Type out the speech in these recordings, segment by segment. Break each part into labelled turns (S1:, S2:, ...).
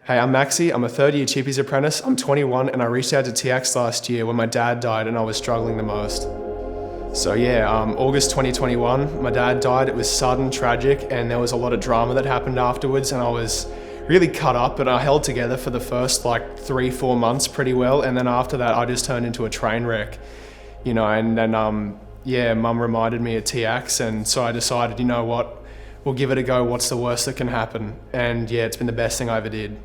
S1: Hey, I'm Maxi. I'm a third-year chippies apprentice. I'm 21 and I reached out to TIACS last year when my dad died and I was struggling the most. So yeah, August 2021, my dad died. It was sudden, tragic, and there was a lot of drama that happened afterwards, and I was really cut up, but I held together for the first like 3-4 months pretty well, and then after that I just turned into a train wreck, and then yeah, Mum reminded me of TIACS, and so I decided, you know what, we'll give it a go. What's the worst that can happen? And yeah, it's been the best thing I ever did.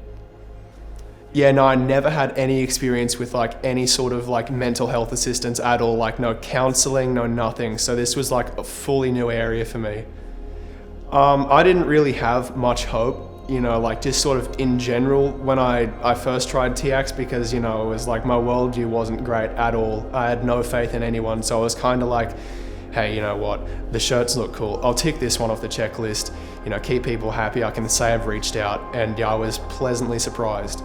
S1: Yeah, no, I never had any experience with like any sort of like mental health assistance at all, like no counseling, no nothing. So this was like a fully new area for me. I didn't really have much hope, like just sort of in general when I first tried TIACS, because, it was like my worldview wasn't great at all. I had no faith in anyone. So I was kind of like, hey, you know what, the shirts look cool. I'll tick this one off the checklist, keep people happy. I can say I've reached out, and yeah, I was pleasantly surprised.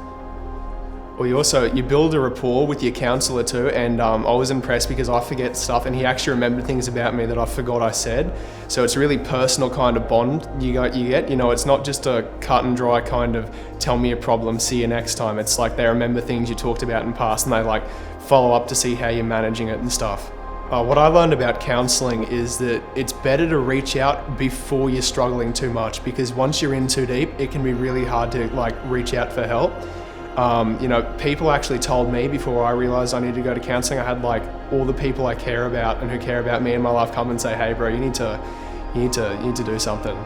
S1: Well, you build a rapport with your counsellor too, and I was impressed because I forget stuff and he actually remembered things about me that I forgot I said. So it's a really personal kind of bond you get. It's not just a cut and dry kind of tell me a problem, see you next time. It's like they remember things you talked about in the past and they like follow up to see how you're managing it and stuff. What I learned about counselling is that it's better to reach out before you're struggling too much, because once you're in too deep, it can be really hard to like reach out for help. People actually told me before I realized I needed to go to counseling. I had like all the people I care about and who care about me in my life come and say, hey bro, you need to do something.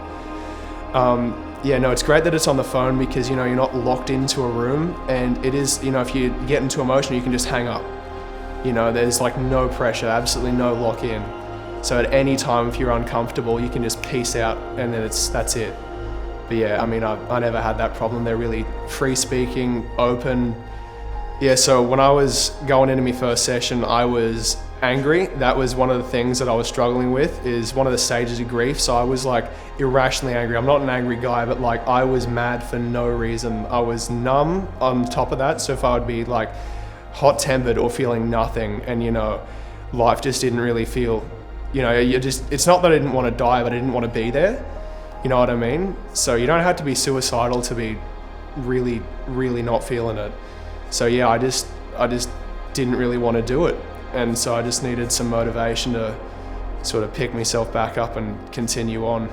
S1: It's great that it's on the phone, because, you're not locked into a room, and it is, if you get into emotion, you can just hang up. There's like no pressure, absolutely no lock in. So at any time, if you're uncomfortable, you can just peace out, and then that's it. But yeah, I never had that problem. They're really free speaking, open. Yeah, so when I was going into my first session, I was angry. That was one of the things that I was struggling with, is one of the stages of grief. So I was like irrationally angry. I'm not an angry guy, but like I was mad for no reason. I was numb on top of that. So if I would be like hot-tempered or feeling nothing, and life just didn't really feel, it's not that I didn't want to die, but I didn't want to be there. You know what I mean? So you don't have to be suicidal to be really, really not feeling it. So yeah, I just didn't really want to do it. And so I just needed some motivation to sort of pick myself back up and continue on.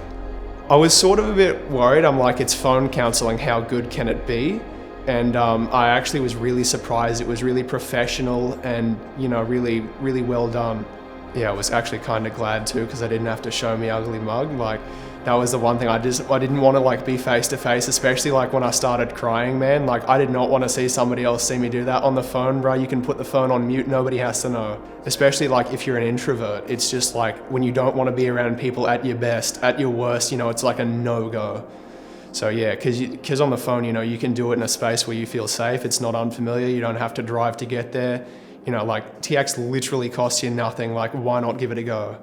S1: I was sort of a bit worried. I'm like, it's phone counseling, how good can it be? And I actually was really surprised. It was really professional and, really, really well done. Yeah, I was actually kind of glad too, because I didn't have to show me ugly mug. Like, that was the one thing I didn't want to like be face to face, especially like when I started crying, man. Like, I did not want to see somebody else see me do that on the phone, bro. You can put the phone on mute, nobody has to know. Especially like if you're an introvert, it's just like when you don't want to be around people at your best, at your worst, it's like a no-go. So yeah, because on the phone, you can do it in a space where you feel safe. It's not unfamiliar. You don't have to drive to get there. Like TIACS literally costs you nothing. Like, why not give it a go?